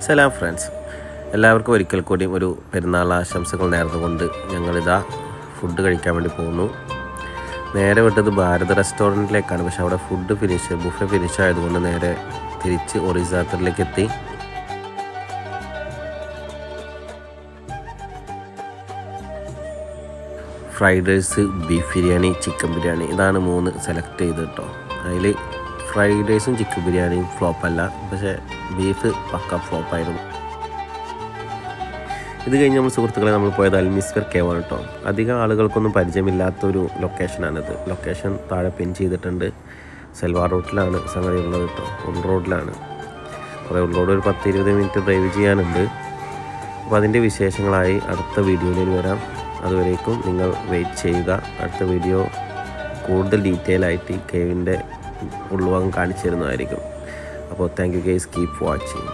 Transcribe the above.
സലാം friends, എല്ലാവർക്കും ഒരിക്കൽ കൂടി ഒരു പെരുന്നാൾ ആശംസകൾ നേർന്നുകൊണ്ട് ഞങ്ങളിതാ ഫുഡ് കഴിക്കാൻ വേണ്ടി പോകുന്നു. നേരെ വിട്ടത് ഭാരത് റെസ്റ്റോറൻറ്റിലേക്കാണ്. പക്ഷേ അവിടെ ബുഫെ ഫിനിഷ് ആയതുകൊണ്ട് നേരെ തിരിച്ച് ഒറിസാത്തറിലേക്ക് എത്തി. Fried rice, beef biryani, chicken biryani, ഇതാണ് 3 സെലക്ട് ചെയ്ത് കേട്ടോ. അതിൽ ഫ്രൈഡ് റൈസും ചിക്കൻ ബിരിയാണിയും ഫ്ലോപ്പല്ല, പക്ഷേ ബീഫ് പക്ക ഫ്ലോപ്പായിരുന്നു. ഇത് കഴിഞ്ഞ് നമ്മൾ പോയത് അൽമിസ്ഫർ കേവാണ് കേട്ടോ. അധികം ആളുകൾക്കൊന്നും പരിചയമില്ലാത്തൊരു ലൊക്കേഷനാണിത്. ലൊക്കേഷൻ താഴെ പിൻ ചെയ്തിട്ടുണ്ട്. സെൽവാർ റോഡിലാണ് സംഗതി ഉള്ളത് കേട്ടോ. റോഡിലാണ്. കുറേ റോഡ് ഒരു 10-20 മിനിറ്റ് ഡ്രൈവ് ചെയ്യാനുണ്ട്. അപ്പോൾ അതിൻ്റെ വിശേഷങ്ങളായി അടുത്ത വീഡിയോയിൽ വരാം. അതുവരേക്കും നിങ്ങൾ വെയിറ്റ് ചെയ്യുക. അടുത്ത വീഡിയോ കൂടുതൽ ഡീറ്റെയിൽ ആയിട്ട് കേവിൻ്റെ ഉൾഭാഗം കാണിച്ചു തരുന്നതായിരിക്കും. അപ്പോൾ thank you guys, keep watching.